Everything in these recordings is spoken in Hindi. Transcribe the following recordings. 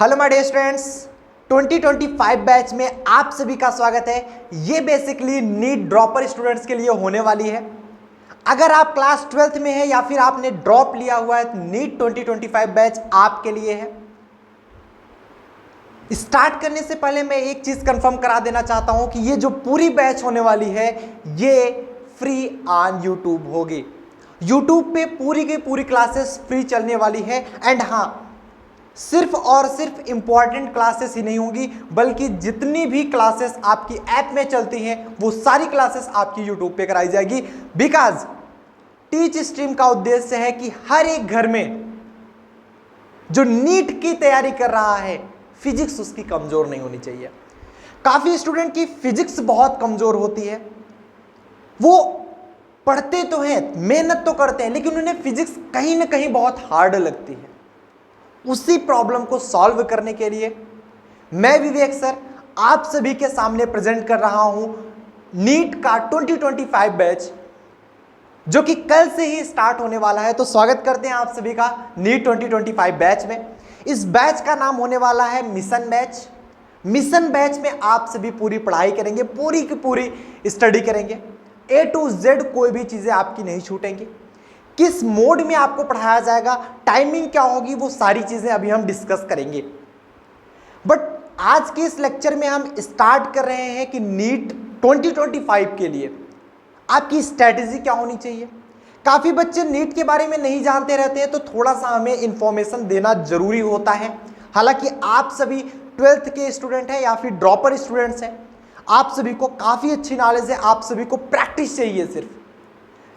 Hello my dear students, 2025 batch में आप सभी का स्वागत है। ये बेसिकली नीट ड्रॉपर स्टूडेंट्स के लिए होने वाली है। अगर आप क्लास 12th में है या फिर आपने ड्रॉप लिया हुआ है तो नीट 2025 बैच आपके लिए है। स्टार्ट करने से पहले मैं एक चीज कंफर्म करा देना चाहता हूं कि ये जो पूरी बैच होने वाली है ये फ्री ऑन यूट्यूब होगी। यूट्यूब पे पूरी की पूरी क्लासेस फ्री चलने वाली है। एंड हाँ, सिर्फ और सिर्फ इंपॉर्टेंट क्लासेस ही नहीं होंगी बल्कि जितनी भी क्लासेस आपकी ऐप में चलती हैं वो सारी क्लासेस आपकी यूट्यूब पे कराई जाएगी। बिकॉज टीच स्ट्रीम का उद्देश्य है कि हर एक घर में जो नीट की तैयारी कर रहा है फिजिक्स उसकी कमजोर नहीं होनी चाहिए। काफी स्टूडेंट की फिजिक्स बहुत कमजोर होती है, वो पढ़ते तो हैं, मेहनत तो करते हैं, लेकिन उन्हें फिजिक्स कहीं ना कहीं बहुत हार्ड लगती है। उसी प्रॉब्लम को सॉल्व करने के लिए मैं विवेक सर आप सभी के सामने प्रेजेंट कर रहा हूं नीट का 2025 बैच, जो कि कल से ही स्टार्ट होने वाला है। तो स्वागत करते हैं आप सभी का नीट 2025 बैच में। इस बैच का नाम होने वाला है मिशन बैच। मिशन बैच में आप सभी पूरी पढ़ाई करेंगे, पूरी की पूरी स्टडी करेंगे। A to Z कोई भी चीजें आपकी नहीं छूटेंगी। किस मोड में आपको पढ़ाया जाएगा, टाइमिंग क्या होगी, वो सारी चीजें अभी हम डिस्कस करेंगे। बट आज के इस लेक्चर में हम स्टार्ट कर रहे हैं कि नीट 2025 के लिए आपकी स्ट्रैटेजी क्या होनी चाहिए। काफी बच्चे नीट के बारे में नहीं जानते रहते हैं, तो थोड़ा सा हमें इंफॉर्मेशन देना जरूरी होता है। हालांकि आप सभी 12th के स्टूडेंट हैं या फिर ड्रॉपर स्टूडेंट्स हैं, आप सभी को काफी अच्छी नॉलेज है, आप सभी को प्रैक्टिस चाहिए सिर्फ।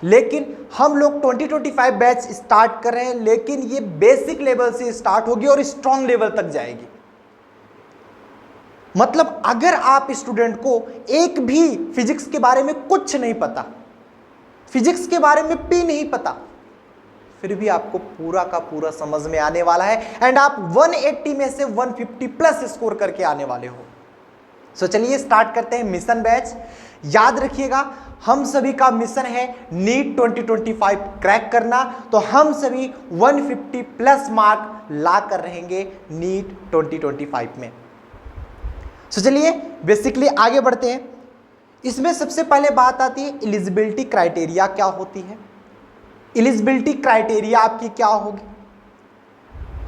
लेकिन हम लोग 2025 बैच स्टार्ट कर रहे हैं, लेकिन ये बेसिक लेवल से स्टार्ट होगी और स्ट्रॉन्ग लेवल तक जाएगी। मतलब अगर आप स्टूडेंट को एक भी फिजिक्स के बारे में कुछ नहीं पता, फिजिक्स के बारे में भी नहीं पता, फिर भी आपको पूरा का पूरा समझ में आने वाला है एंड आप 180 में से 150 प्लस स्कोर करके आने वाले हो। सो चलिए स्टार्ट करते हैं मिशन बैच। याद रखिएगा, हम सभी का मिशन है नीट 2025 क्रैक करना, तो हम सभी 150 प्लस मार्क ला कर रहेंगे नीट 2025 में। सो चलिए बेसिकली आगे बढ़ते हैं। इसमें सबसे पहले बात आती है एलिजिबिलिटी क्राइटेरिया क्या होती है। एलिजिबिलिटी क्राइटेरिया आपकी क्या होगी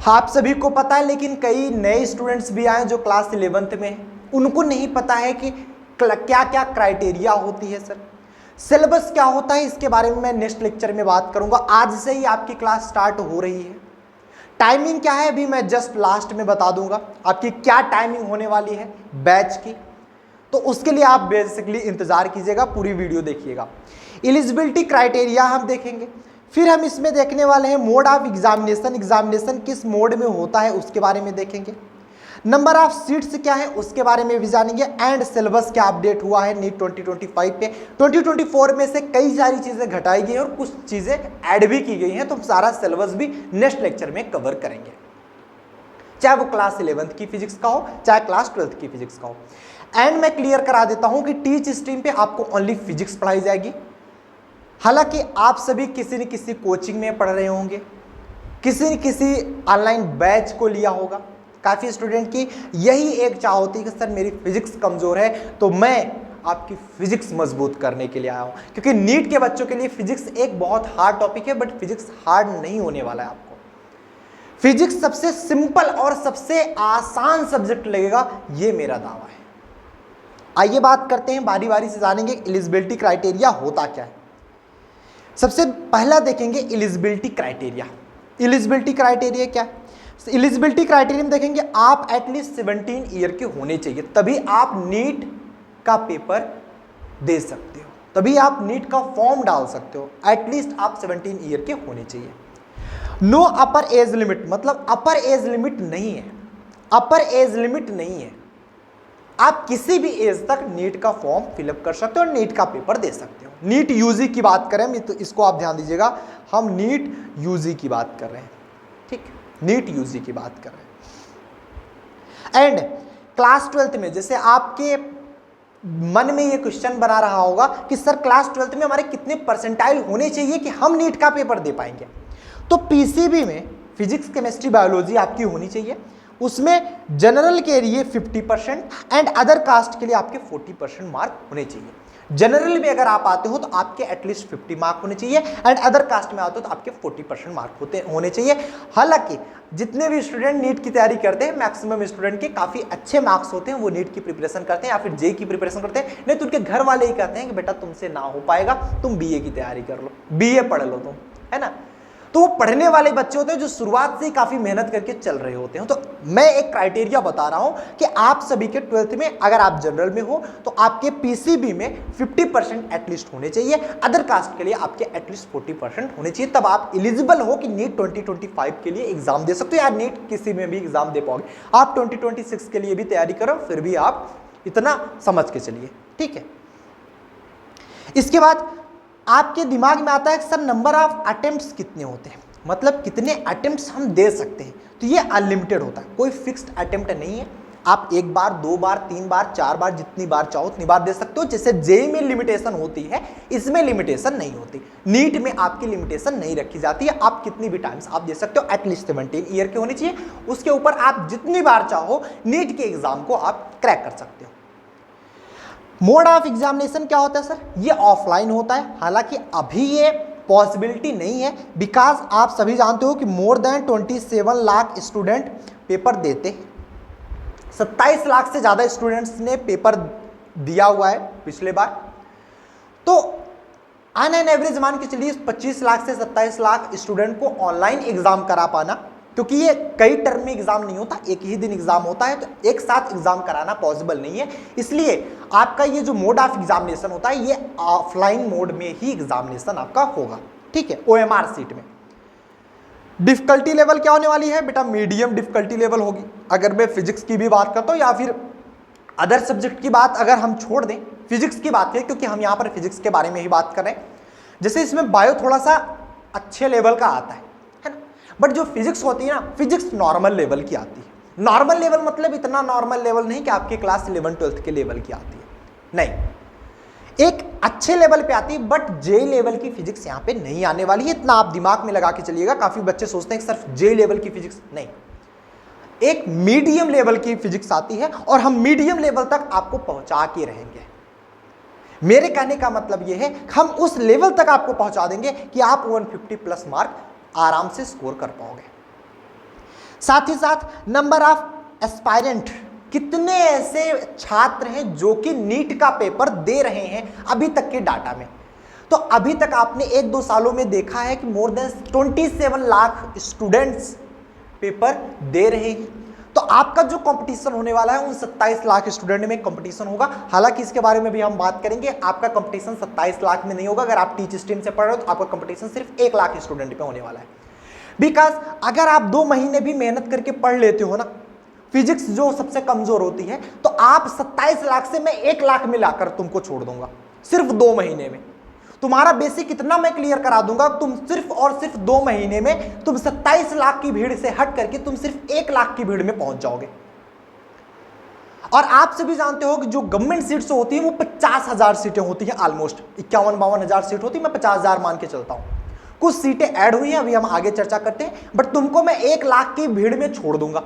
आप सभी को पता है, लेकिन कई नए स्टूडेंट्स भी आए जो क्लास 11th में हैं, उनको नहीं पता है कि क्या क्या क्राइटेरिया होती है। सर सिलेबस क्या होता है, इसके बारे में मैं नेक्स्ट लेक्चर में बात करूंगा। आज से ही आपकी क्लास स्टार्ट हो रही है। टाइमिंग क्या है अभी मैं जस्ट लास्ट में बता दूंगा आपकी क्या टाइमिंग होने वाली है बैच की, तो उसके लिए आप बेसिकली इंतजार कीजिएगा, पूरी वीडियो देखिएगा। एलिजिबिलिटी क्राइटेरिया हम देखेंगे, फिर हम इसमें देखने वाले हैं मोड ऑफ एग्जामिनेशन, एग्जामिनेशन किस मोड में होता है उसके बारे में देखेंगे। नंबर ऑफ सीट्स क्या है उसके बारे में भी जानेंगे। एंड सिलेबस क्या अपडेट हुआ है नीट 2025 पे। 2024 में से कई सारी चीजें घटाई गई हैं और कुछ चीजें ऐड भी की गई हैं, तो सारा सिलेबस भी नेक्स्ट लेक्चर में कवर करेंगे, चाहे वो क्लास 11th की फिजिक्स का हो चाहे क्लास 12th की फिजिक्स का हो। एंड मैं क्लियर करा देता हूं कि टीच स्ट्रीम पे आपको ओनली फिजिक्स पढ़ाई जाएगी। हालांकि आप सभी किसी न किसी कोचिंग में पढ़ रहे होंगे, किसी न किसी ऑनलाइन बैच को लिया होगा। काफ़ी स्टूडेंट की यही एक चाह होती है कि सर मेरी फिजिक्स कमज़ोर है, तो मैं आपकी फिजिक्स मजबूत करने के लिए आया हूँ। क्योंकि नीट के बच्चों के लिए फिजिक्स एक बहुत हार्ड टॉपिक है, बट फिजिक्स हार्ड नहीं होने वाला है आपको। फिजिक्स सबसे सिंपल और सबसे आसान सब्जेक्ट लगेगा, ये मेरा दावा है। आइए बात करते हैं, बारी बारी से जानेंगे एलिजिबिलिटी क्राइटेरिया होता क्या है। सबसे पहला देखेंगे एलिजिबिलिटी क्राइटेरिया। एलिजिबिलिटी क्राइटेरिया क्या है? एलिजिबिलिटी क्राइटेरिया में देखेंगे आप एटलीस्ट 17 ईयर के होने चाहिए, तभी आप नीट का पेपर दे सकते हो, तभी आप नीट का फॉर्म डाल सकते हो। एटलीस्ट आप 17 ईयर के होने चाहिए। नो अपर एज लिमिट, मतलब अपर एज लिमिट नहीं है, अपर एज लिमिट नहीं है। आप किसी भी एज तक नीट का फॉर्म फिलअप कर सकते हो और नीट का पेपर दे सकते हो। नीट यूजी की बात करें तो इसको आप ध्यान दीजिएगा, हम नीट यूजी की बात कर रहे हैं, ठीक, नीट यूजी की बात कर रहे हैं। एंड क्लास 12th में जैसे आपके मन में ये क्वेश्चन बना रहा होगा कि सर क्लास 12th में हमारे कितने परसेंटाइल होने चाहिए कि हम नीट का पेपर दे पाएंगे, तो पीसीबी में फिजिक्स केमिस्ट्री बायोलॉजी आपकी होनी चाहिए उसमें जनरल के लिए 50% एंड अदर कास्ट के लिए आपके 40% मार्क होने चाहिए। जनरल में अगर आप आते हो तो आपके एटलीस्ट 50 मार्क होने चाहिए एंड अदर कास्ट में आते हो तो आपके 40% मार्क होने चाहिए। हालांकि जितने भी स्टूडेंट नीट की तैयारी करते हैं, मैक्सिमम स्टूडेंट के काफी अच्छे मार्क्स होते हैं, वो नीट की प्रिपरेशन करते हैं या फिर जे की प्रिपरेशन करते हैं, नहीं तो उनके घर वाले ही कहते हैं कि बेटा तुमसे ना हो पाएगा, तुम बीए की तैयारी कर लो, बीए पढ़ लो तुम, है ना। तो वो पढ़ने वाले बच्चे होते हैं जो शुरुआत से ही काफी मेहनत करके चल रहे होते हैं। तो मैं एक क्राइटेरिया बता रहा हूं कि आप सभी के 12th में अगर आप जनरल में हो तो आपके पीसीबी में 50% एटलीस्ट होने चाहिए, अदर कास्ट के लिए आपके एटलीस्ट 40% होने चाहिए, तब आप एलिजिबल हो कि नीट 2025 के लिए एग्जाम दे सकते हो। यार नीट किसी में भी एग्जाम दे पाओगे, आप 2026 के लिए भी तैयारी करो, फिर भी आप इतना समझ के चलिए, ठीक है। इसके बाद आपके दिमाग में आता है सर नंबर ऑफ अटेम्प्ट्स कितने होते हैं, मतलब कितने अटेम्प्ट्स हम दे सकते हैं। तो ये अनलिमिटेड होता है, कोई फिक्स्ड अटेम्प्ट नहीं है। आप एक बार, दो बार, तीन बार, चार बार, जितनी बार चाहो उतनी बार दे सकते हो। जैसे जेईई में लिमिटेशन होती है, इसमें लिमिटेशन नहीं होती। नीट में आपकी लिमिटेशन नहीं रखी जाती है, आप कितनी भी टाइम्स आप दे सकते हो, एटलीस्ट 17 ईयर के होनी चाहिए। उसके ऊपर आप जितनी बार चाहो नीट के एग्जाम को आप क्रैक कर सकते हो। मोड ऑफ एग्जामिनेशन क्या होता है सर, ये ऑफलाइन होता है। हालांकि अभी ये पॉसिबिलिटी नहीं है, बिकॉज आप सभी जानते हो कि more than 27 lakh student paper देते हैं। 27 लाख से ज़्यादा स्टूडेंट्स ने पेपर दिया हुआ है पिछले बार। तो ऑन एन एवरेज मान के चलिए 25 लाख से 27 लाख स्टूडेंट को ऑनलाइन एग्जाम करा पाना, क्योंकि ये कई टर्म में एग्जाम नहीं होता, एक ही दिन एग्जाम होता है, तो एक साथ एग्जाम कराना पॉसिबल नहीं है। इसलिए आपका ये जो मोड ऑफ एग्जामिनेशन होता है ये ऑफलाइन मोड में ही एग्जामिनेशन आपका होगा, ठीक है, ओएमआर सीट में। डिफिकल्टी लेवल क्या होने वाली है बेटा, मीडियम डिफिकल्टी लेवल होगी। अगर मैं फिजिक्स की भी बात करता हूँ या फिर अदर सब्जेक्ट की बात अगर हम छोड़ दें, फिजिक्स की बात करें, क्योंकि हम यहाँ पर फिजिक्स के बारे में ही बात कर रहे हैं। जैसे इसमें बायो थोड़ा सा अच्छे लेवल का आता है ना, बट जो फिजिक्स होती है ना, फिजिक्स नॉर्मल लेवल की आती है। नॉर्मल लेवल मतलब इतना नॉर्मल लेवल नहीं कि आपकी क्लास 11-12 के लेवल की आती है, नहीं, एक अच्छे लेवल पे आती है, बट जे लेवल की फिजिक्स यहाँ पे नहीं आने वाली है। इतना आप दिमाग में लगा के चलिएगा। काफी बच्चे सोचते हैं कि सिर्फ जे लेवल की फिजिक्स, नहीं, एक मीडियम लेवल की फिजिक्स आती है और हम मीडियम लेवल तक आपको पहुंचा के रहेंगे। मेरे कहने का मतलब यह है हम उस लेवल तक आपको पहुंचा देंगे कि आप 150 प्लस मार्क आराम से स्कोर कर पाओगे। साथ ही साथ नंबर ऑफ एस्पायरेंट, कितने ऐसे छात्र हैं जो कि नीट का पेपर दे रहे हैं अभी तक के डाटा में। तो अभी तक आपने 1-2 सालों में देखा है कि more than 27 lakh students paper दे रहे हैं। तो आपका जो कंपटीशन होने वाला है उन 27 लाख स्टूडेंट में कंपटीशन होगा। हालांकि इसके बारे में भी हम बात करेंगे, आपका कंपटीशन 27 लाख में नहीं होगा। अगर आप टीच स्ट्रीम से पढ़ रहे हो तो आपका कंपटीशन सिर्फ 1 लाख स्टूडेंट पे होने वाला है। बिकॉज अगर आप 2 महीने भी मेहनत करके पढ़ लेते हो ना, फिजिक्स जो सबसे कमजोर होती है, तो आप 27 लाख से मैं 1 लाख में लाकर तुमको छोड़ दूंगा सिर्फ 2 महीने में। तुम्हारा बेसिक इतना मैं क्लियर करा दूंगा, तुम सिर्फ और सिर्फ 2 महीने में तुम 27 लाख की भीड़ से हट करके तुम सिर्फ 1 लाख की भीड़ में पहुंच जाओगे। और आप सभी जानते हो कि जो गवर्नमेंट सीट्स होती है वो 50,000 सीटें होती हैं, ऑलमोस्ट 51-52 हजार सीट होती है। मैं 50,000 मान के चलता हूं, कुछ सीटें ऐड हुई हैं, अभी हम आगे चर्चा करते हैं। बट तुमको मैं 1 लाख की भीड़ में छोड़ दूंगा।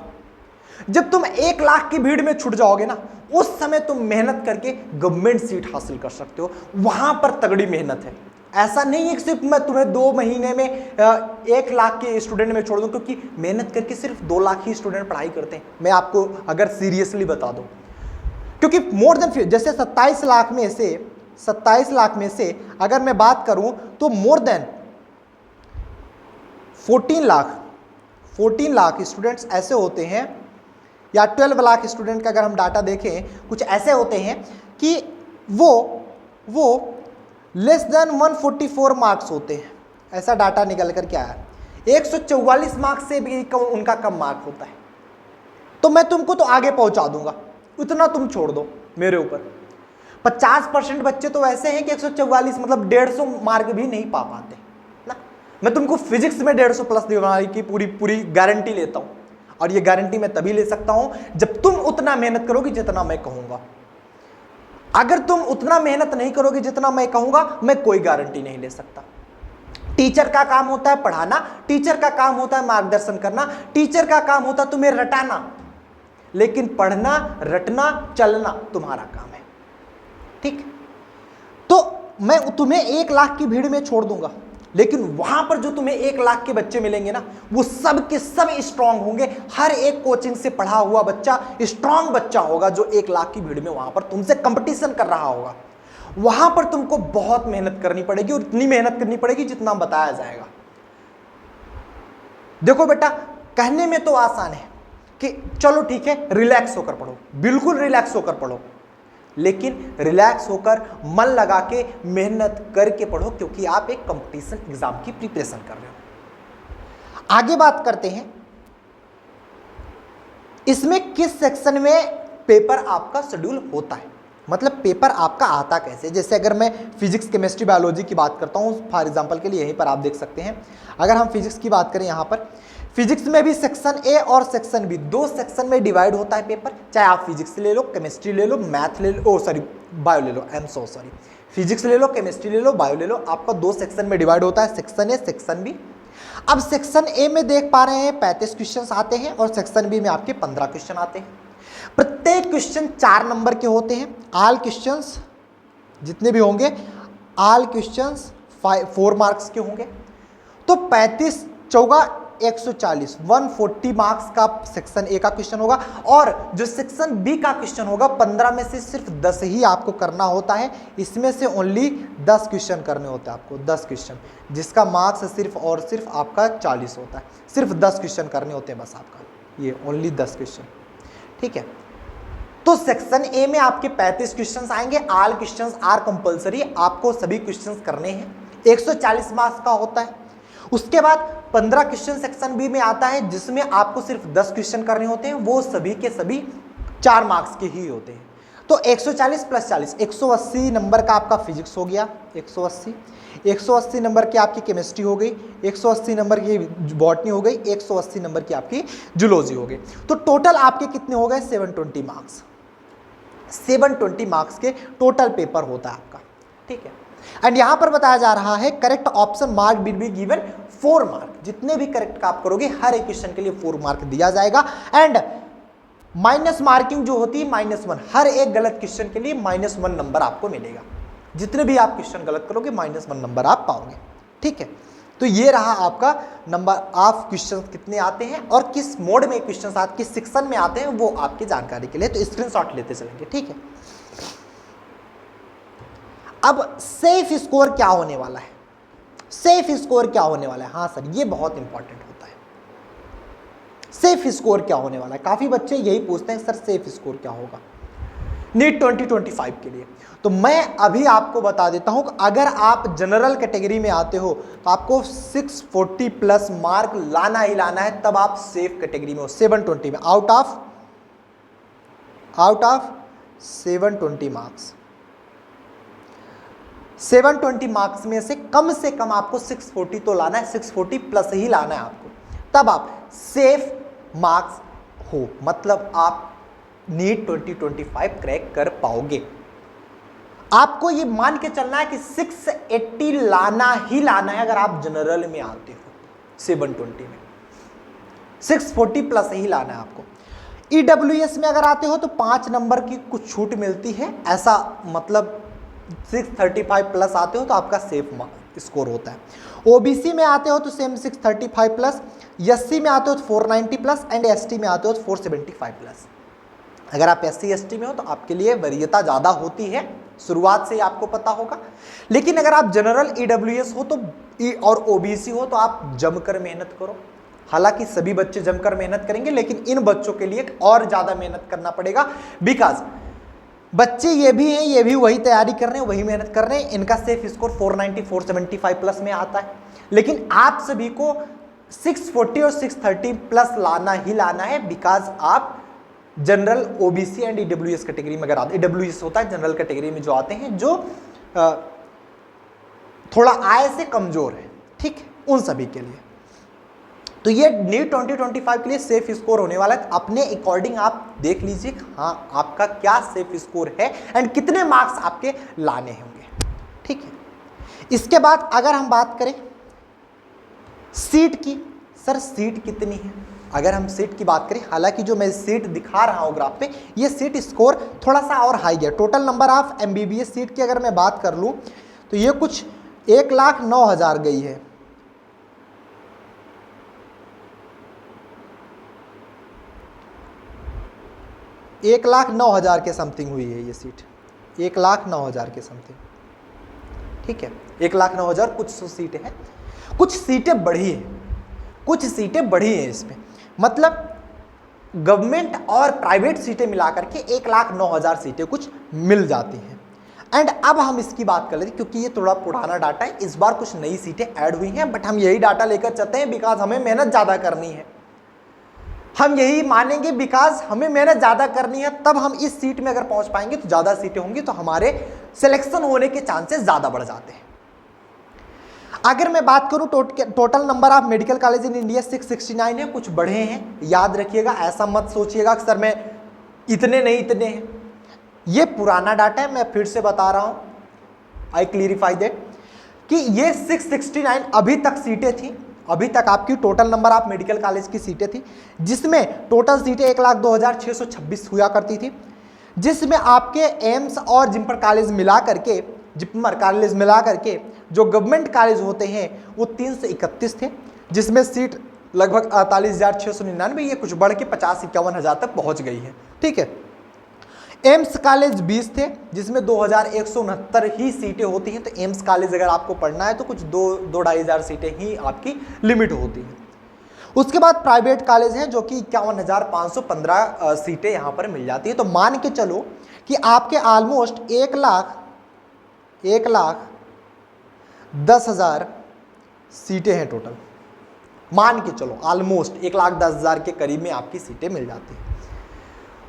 जब तुम 1 लाख की भीड़ में छुट जाओगे ना, उस समय तुम मेहनत करके गवर्नमेंट सीट हासिल कर सकते हो। वहां पर तगड़ी मेहनत है। ऐसा नहीं है कि सिर्फ मैं तुम्हें 2 महीने में 1 लाख के स्टूडेंट में छोड़ दूं, क्योंकि मेहनत करके सिर्फ 2 लाख ही स्टूडेंट पढ़ाई करते हैं। मैं आपको अगर सीरियसली बता दूं, क्योंकि मोर देन, जैसे 27 लाख में से अगर मैं बात करूं तो मोर देन 14 लाख स्टूडेंट्स ऐसे होते हैं, या 12 लाख स्टूडेंट का अगर हम डाटा देखें, कुछ ऐसे होते हैं कि वो लेस देन 144 मार्क्स होते हैं। ऐसा डाटा निकल कर के आया। 144 मार्क्स से भी उनका कम मार्क होता है। तो मैं तुमको तो आगे पहुंचा दूंगा, उतना तुम छोड़ दो मेरे ऊपर। 50% बच्चे तो ऐसे हैं कि 144 मतलब 150 मार्क भी नहीं पा पाते ना। मैं तुमको फिजिक्स में 150 प्लस दिलाने की पूरी गारंटी लेता हूं, और ये गारंटी मैं तभी ले सकता हूं जब तुम उतना मेहनत करोगे जितना मैं कहूंगा। अगर तुम उतना मेहनत नहीं करोगे जितना मैं कहूंगा, मैं कोई गारंटी नहीं ले सकता। टीचर का काम होता है पढ़ाना, टीचर का काम होता है मार्गदर्शन करना, टीचर का काम होता है तुम्हें रटाना, लेकिन पढ़ना, रटना, चलना तुम्हारा काम है। ठीक, तो मैं तुम्हें 1 लाख की भीड़ में छोड़ दूंगा, लेकिन वहां पर जो तुम्हें 1 लाख के बच्चे मिलेंगे ना, वो सब के सब स्ट्रांग होंगे। हर एक कोचिंग से पढ़ा हुआ बच्चा स्ट्रांग बच्चा होगा, जो 1 लाख की भीड़ में वहां पर तुमसे कंपटीशन कर रहा होगा। वहां पर तुमको बहुत मेहनत करनी पड़ेगी, और इतनी मेहनत करनी पड़ेगी जितना बताया जाएगा। देखो बेटा, कहने में तो आसान है कि चलो ठीक है, रिलैक्स होकर पढ़ो, बिल्कुल रिलैक्स होकर पढ़ो, लेकिन रिलैक्स होकर मन लगा के मेहनत करके पढ़ो, क्योंकि आप एक कंपटीशन एग्जाम की प्रिपरेशन कर रहे हो। आगे बात करते हैं, इसमें किस सेक्शन में पेपर आपका शेड्यूल होता है, मतलब पेपर आपका आता कैसे। जैसे अगर मैं फिजिक्स, केमिस्ट्री, बायोलॉजी की बात करता हूं, फॉर एग्जांपल के लिए यहीं पर आप देख सकते हैं। अगर हम फिजिक्स की बात करें, यहां पर फिजिक्स में भी सेक्शन ए और सेक्शन बी, 2 सेक्शन में डिवाइड होता है पेपर। चाहे आप फिजिक्स ले लो, केमिस्ट्री ले लो, मैथ ले लो, बायो ले लो, फिजिक्स ले लो, केमिस्ट्री ले लो, बायो ले लो, आपका 2 सेक्शन में डिवाइड होता है, सेक्शन ए, सेक्शन बी। अब सेक्शन ए में देख पा रहे हैं 35 क्वेश्चन आते हैं, और सेक्शन बी में आपके 15 क्वेश्चन आते हैं। प्रत्येक क्वेश्चन 4 नंबर के होते हैं। ऑल क्वेश्चंस जितने भी होंगे, ऑल क्वेश्चंस 4 मार्क्स के होंगे। तो 35 चौगा 140, 140 मार्क्स का सेक्शन ए का क्वेश्चन होगा, और जो सेक्शन बी का क्वेश्चन होगा 15 में से सिर्फ 10 ही आपको करना होता है। इसमें से ओनली 10 क्वेश्चन करने होते हैं आपको, 10 क्वेश्चन, जिसका मार्क्स सिर्फ और सिर्फ आपका 40 होता है। सिर्फ 10 क्वेश्चन करने होते हैं बस आपका, ये ओनली 10 क्वेश्चन। ठीक है, तो सेक्शन ए में आपके 35 क्वेश्चंस आएंगे। ऑल क्वेश्चंस आर कंपलसरी, आपको सभी क्वेश्चंस करने हैं, 140 मार्क्स का होता है। उसके बाद 15 क्वेश्चन सेक्शन बी में आता है, जिसमें आपको सिर्फ 10 क्वेश्चन करने होते हैं, वो सभी के सभी 4 मार्क्स के ही होते हैं। तो 140 प्लस 40, 180 नंबर का आपका फिजिक्स हो गया, 180 नंबर की आपकी केमिस्ट्री हो गई, 180 नंबर की बॉटनी हो गई, 180 नंबर की आपकी जूलॉजी हो गई। तो टोटल आपके कितने हो गए, 720 मार्क्स। 720 मार्क्स के टोटल पेपर होता है आपका। ठीक है, एंड यहां पर बताया जा रहा है correct option mark will be given 4 mark. जितने भी करेक्ट आप करोगे हर एक क्वेश्चन के लिए 4 मार्क दिया जाएगा। एंड माइनस मार्किंग जो होती है -1, हर एक गलत क्वेश्चन के लिए -1 नंबर आपको मिलेगा। जितने भी आप क्वेश्चन गलत करोगे -1 नंबर आप पाओगे। ठीक है, तो ये रहा आपका नंबर ऑफ क्वेश्चन कितने आते हैं और किस मोड में क्वेश्चन आते, किस सेक्शन में आते हैं, वो आपकी जानकारी के लिए, तो स्क्रीनशॉट लेते चलेंगे। ठीक है, अब सेफ स्कोर क्या होने वाला है, सेफ स्कोर क्या होने वाला है। हाँ सर, ये बहुत इंपॉर्टेंट होता है। सेफ स्कोर क्या होने वाला है, काफी बच्चे यही पूछते हैं सर सेफ स्कोर क्या होगा नीट 2025 के लिए। तो मैं अभी आपको बता देता हूं कि अगर आप जनरल कैटेगरी में आते हो तो आपको 640 प्लस मार्क लाना ही लाना है, तब आप सेफ कैटेगरी में हो। 720 में आउट ऑफ 720 मार्क्स, 720 मार्क्स में से कम आपको 640 तो लाना है, 640 प्लस ही लाना है आपको, तब आप सेफ मार्क्स हो, मतलब आप नीट 2025 क्रैक कर पाओगे। आपको ये मान के चलना है कि 680 लाना ही लाना है अगर आप जनरल में आते हो। 720 में 640 प्लस ही लाना है आपको। ईडब्ल्यूएस में अगर आते हो तो 5 नंबर की कुछ छूट मिलती है, ऐसा मतलब 635 प्लस आते हो तो आपका सेफ स्कोर होता है। ओबीसी में आते हो तो सेम 635 प्लस, एससी में आते हो तो 490 प्लस, एंड एसटी में आते हो तो 475 प्लस। अगर आप एससी एसटी में हो तो आपके लिए वरीयता ज़्यादा होती है, शुरुआत से ही आपको पता होगा। लेकिन अगर आप जनरल ईडब्ल्यूएस हो तो और ओबीसी हो तो आप जमकर मेहनत करो। हालांकि सभी बच्चे जमकर मेहनत करेंगे, लेकिन इन बच्चों के लिए और ज़्यादा मेहनत करना पड़ेगा, बिकॉज बच्चे ये भी वही तैयारी कर रहे हैं, वही मेहनत कर रहे हैं। इनका सेफ स्कोर 490 475 प्लस में आता है, लेकिन आप सभी को 640 और 630 प्लस लाना ही लाना है, बिकॉज आप general OBC and EWS category में अगर आते, ईडब्ल्यूएस होता है जनरल कैटेगरी में जो आते हैं, जो थोड़ा आय से कमजोर है, ठीक, उन सभी के लिए। तो ये नीट 2025 के लिए सेफ स्कोर होने वाला है। अपने अकॉर्डिंग आप देख लीजिए हाँ आपका क्या सेफ स्कोर है एंड कितने मार्क्स आपके लाने होंगे। ठीक है, इसके बाद अगर हम बात करें सीट की, सर सीट कितनी है, अगर हम सीट की बात करें, हालांकि जो मैं सीट दिखा रहा हूँ ग्राफ पे, ये सीट स्कोर थोड़ा सा और हाई है। Total number of MBBS seat की अगर मैं बात कर लूँ तो ये कुछ 1,09,000 गई है। एक 1,09,000 के समथिंग हुई है ये सीट, 1,09,000 के समथिंग, ठीक है। 1,09,000 कुछ सीटें हैं, कुछ सीटें बढ़ी हैं, कुछ सीटें बढ़ी हैं इसमें, मतलब गवर्नमेंट और प्राइवेट सीटें मिलाकर के 1,09,000 सीटें कुछ मिल जाती हैं। एंड अब हम इसकी बात कर लेते हैं, क्योंकि ये थोड़ा पुराना डाटा है, इस बार कुछ नई सीटें ऐड हुई हैं, बट हम यही डाटा लेकर चलते हैं बिकॉज हमें मेहनत ज़्यादा करनी है। हम यही मानेंगे बिकॉज हमें मेहनत ज़्यादा करनी है, तब हम इस सीट में अगर पहुंच पाएंगे तो ज़्यादा सीटें होंगी, तो हमारे सिलेक्शन होने के चांसेस ज़्यादा बढ़ जाते हैं। अगर मैं बात करूं total number of medical college in India 669 है, कुछ बढ़े हैं, याद रखिएगा, ऐसा मत सोचिएगा कि सर मैं इतने नहीं इतने हैं, ये पुराना डाटा है, मैं फिर से बता रहा हूं, आई क्लियरिफाई दैट कि ये 669 अभी तक सीटें थी, अभी तक आपकी total number of medical college की सीटें थी, जिसमें टोटल सीटें 1,02,626 हुआ करती थी, जिसमें आपके एम्स और जिपमर कॉलेज मिला करके जो गवर्नमेंट कॉलेज होते हैं वो 331 थे, जिसमें सीट लगभग 48,699, ये कुछ बढ़ के 50-51,000 तक पहुंच गई है, ठीक है। एम्स कॉलेज 20 थे, जिसमें 2,169 ही सीटें होती हैं, तो एम्स कॉलेज अगर आपको पढ़ना है तो कुछ 2-2,500 सीटें ही आपकी लिमिट होती हैं। उसके बाद प्राइवेट कॉलेज हैं जो कि 51,515 सीटें यहाँ पर मिल जाती है, तो मान के चलो कि आपके ऑलमोस्ट 1,10,000 सीटें हैं टोटल, मान के चलो ऑलमोस्ट 1,10,000 के करीब में आपकी सीटें मिल जाती हैं।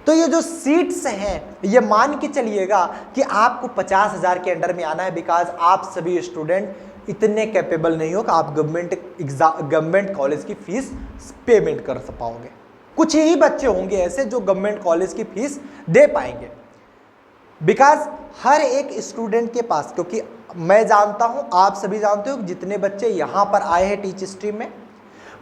तो ये जो सीट्स हैं, ये मान के चलिएगा कि आपको 50,000 के अंडर में आना है, बिकॉज आप सभी स्टूडेंट इतने कैपेबल नहीं हो कि आप गवर्नमेंट कॉलेज की फीस पेमेंट कर पाओगे। कुछ ही बच्चे होंगे ऐसे जो गवर्नमेंट कॉलेज की फीस दे पाएंगे, बिकॉज हर एक स्टूडेंट के पास, क्योंकि मैं जानता हूं, आप सभी जानते हो, जितने बच्चे यहां पर आए हैं टीच स्ट्रीम में,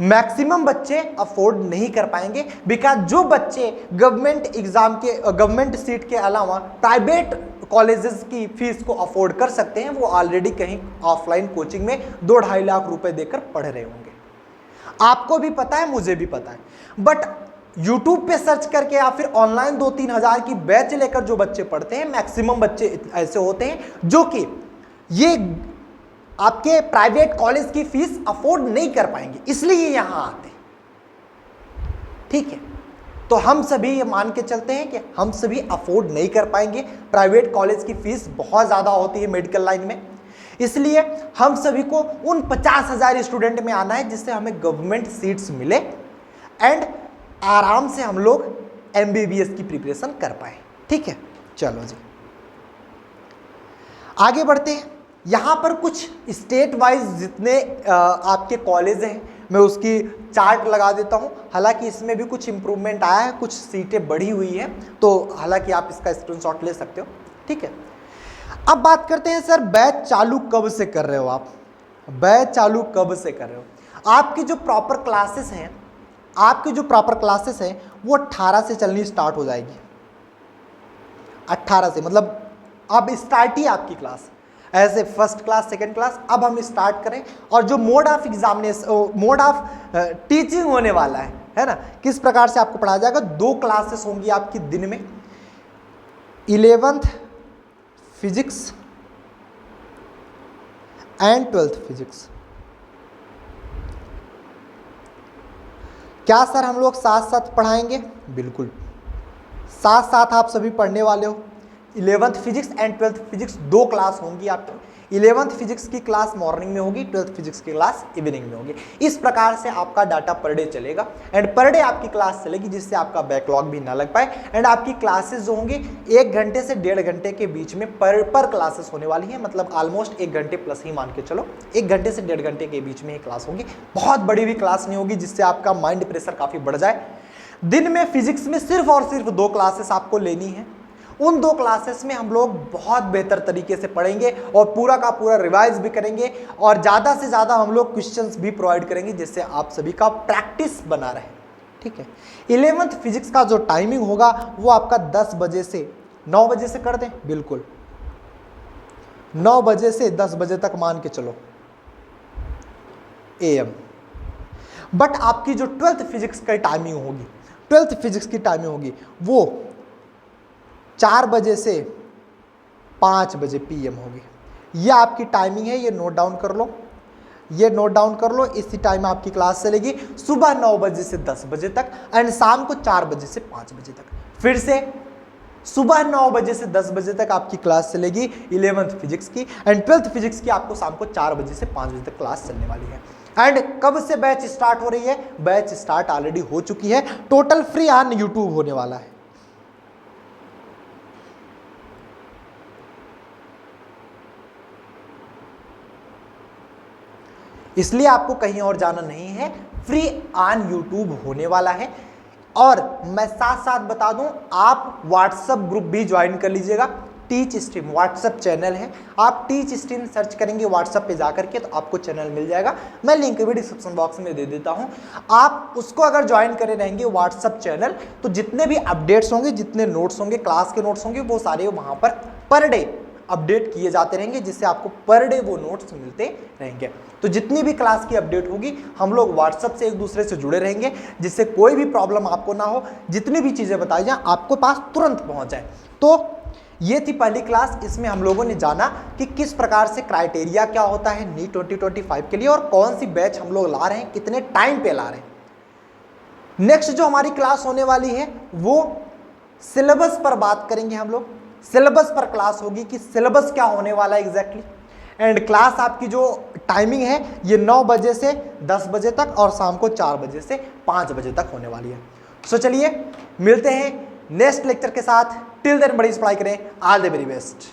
मैक्सिमम बच्चे अफोर्ड नहीं कर पाएंगे, बिकॉज जो बच्चे गवर्नमेंट सीट के अलावा प्राइवेट कॉलेजेस की फीस को अफोर्ड कर सकते हैं, वो ऑलरेडी कहीं ऑफलाइन कोचिंग में 2-2.5 लाख रुपए देकर पढ़ रहे होंगे। आपको भी पता है, मुझे भी पता है, बट यूट्यूब पे सर्च करके या फिर ऑनलाइन 2-3 हज़ार की बैच लेकर जो बच्चे पढ़ते हैं, मैक्सिमम बच्चे ऐसे होते हैं जो कि ये आपके प्राइवेट कॉलेज की फीस अफोर्ड नहीं कर पाएंगे, इसलिए यहां आते, ठीक है। तो हम सभी ये मान के चलते हैं कि हम सभी अफोर्ड नहीं कर पाएंगे, प्राइवेट कॉलेज की फीस बहुत ज़्यादा होती है मेडिकल लाइन में, इसलिए हम सभी को उन 50,000 स्टूडेंट में आना है जिससे हमें गवर्नमेंट सीट्स मिले एंड आराम से हम लोग MBBS की प्रिपरेशन कर पाए, ठीक है। चलो जी आगे बढ़ते हैं। यहाँ पर कुछ स्टेट वाइज जितने आपके कॉलेज हैं मैं उसकी चार्ट लगा देता हूँ, हालांकि इसमें भी कुछ इंप्रूवमेंट आया है, कुछ सीटें बढ़ी हुई हैं, तो हालांकि आप इसका स्क्रीनशॉट ले सकते हो, ठीक है। अब बात करते हैं सर बैच चालू कब से कर रहे हो आप, बैच चालू कब से कर रहे हो। आपकी जो प्रॉपर क्लासेस हैं, वो 18 से चलनी स्टार्ट हो जाएगी, 18 से, मतलब अब स्टार्ट ही आपकी क्लास ऐसे फर्स्ट क्लास सेकंड क्लास अब हम स्टार्ट करें, और जो मोड ऑफ टीचिंग होने वाला है ना, किस प्रकार से आपको पढ़ाया जाएगा। 2 क्लासेस होंगी आपकी दिन में, 11th physics and 12th physics. क्या सर हम लोग साथ साथ पढ़ाएंगे? बिल्कुल साथ साथ आप सभी पढ़ने वाले हो। 11th physics and 12th physics 2 class होंगी आपकी। 11th फिजिक्स की क्लास मॉर्निंग में होगी, 12th फिजिक्स की क्लास इवनिंग में होगी। इस प्रकार से आपका डाटा पर डे चलेगा एंड पर डे आपकी क्लास चलेगी, जिससे आपका बैकलॉग भी ना लग पाए। एंड आपकी क्लासेस जो होंगी 1 घंटे से 1.5 घंटे के बीच में पर क्लासेस होने वाली है, मतलब ऑलमोस्ट 1 घंटे प्लस ही मान के चलो, 1 घंटे से 1.5 घंटे के बीच में ही क्लास होगी। बहुत बड़ी भी क्लास नहीं होगी जिससे आपका माइंड प्रेशर काफ़ी बढ़ जाए। दिन में फिजिक्स में सिर्फ और सिर्फ 2 क्लासेस आपको लेनी है। उन 2 क्लासेस में हम लोग बहुत बेहतर तरीके से पढ़ेंगे और पूरा का पूरा रिवाइज भी करेंगे और ज़्यादा से ज़्यादा हम लोग क्वेश्चंस भी प्रोवाइड करेंगे, जिससे आप सभी का प्रैक्टिस बना रहे। ठीक है। 11th फिजिक्स का जो टाइमिंग होगा वो आपका 10 बजे से 9 बजे से कर दें, बिल्कुल 9 बजे से 10 बजे तक मान के चलो AM। बट आपकी जो 12th फिजिक्स की टाइमिंग होगी, 12th फिजिक्स की टाइमिंग होगी वो 4 बजे से 5 बजे PM होगी। ये आपकी टाइमिंग है, ये नोट डाउन कर लो, ये नोट डाउन कर लो। इसी टाइम आपकी क्लास चलेगी सुबह 9 बजे से 10 बजे तक एंड शाम को 4 बजे से 5 बजे तक। फिर से सुबह 9 बजे से 10 बजे तक आपकी क्लास चलेगी 11th फिजिक्स की एंड 12th फिजिक्स की आपको शाम को 4 बजे से 5 बजे तक क्लास चलने वाली है। एंड कब से बैच स्टार्ट हो रही है? बैच स्टार्ट ऑलरेडी हो चुकी है, टोटल फ्री ऑन यूट्यूब होने वाला है। इसलिए आपको कहीं और जाना नहीं है, फ्री ऑन यूट्यूब होने वाला है। और मैं साथ साथ बता दूं, आप व्हाट्सएप ग्रुप भी ज्वाइन कर लीजिएगा। टीच स्ट्रीम व्हाट्सएप चैनल है, आप टीच स्ट्रीम सर्च करेंगे व्हाट्सएप पे जाकर के तो आपको चैनल मिल जाएगा। मैं लिंक भी डिस्क्रिप्शन बॉक्स में दे देता हूं। आप उसको अगर ज्वाइन करे रहेंगे व्हाट्सएप चैनल, तो जितने भी अपडेट्स होंगे, जितने नोट्स होंगे, क्लास के नोट्स होंगे, वो सारे वहां पर डे अपडेट किए जाते रहेंगे, जिससे आपको पर डे वो नोट्स मिलते रहेंगे। तो जितनी भी क्लास की अपडेट होगी हम लोग व्हाट्सएप से एक दूसरे से जुड़े रहेंगे, जिससे कोई भी प्रॉब्लम आपको ना हो, जितनी भी चीज़ें बताई जाए आपको पास तुरंत पहुंच जाए। तो ये थी पहली क्लास। इसमें हम लोगों ने जाना कि किस प्रकार से क्राइटेरिया क्या होता है नीट 2025 के लिए और कौन सी बैच हम लोग ला रहे हैं, कितने टाइम पे ला रहे हैं। नेक्स्ट जो हमारी क्लास होने वाली है वो सिलेबस पर बात करेंगे। हम लोग सिलेबस पर क्लास होगी कि सिलेबस क्या होने वाला है एग्जैक्टली। एंड क्लास आपकी जो टाइमिंग है ये 9 बजे से 10 बजे तक और शाम को 4 बजे से 5 बजे तक होने वाली है। सो चलिए मिलते हैं नेक्स्ट लेक्चर के साथ। टिल देन बड़ी पढ़ाई करें। All the very best.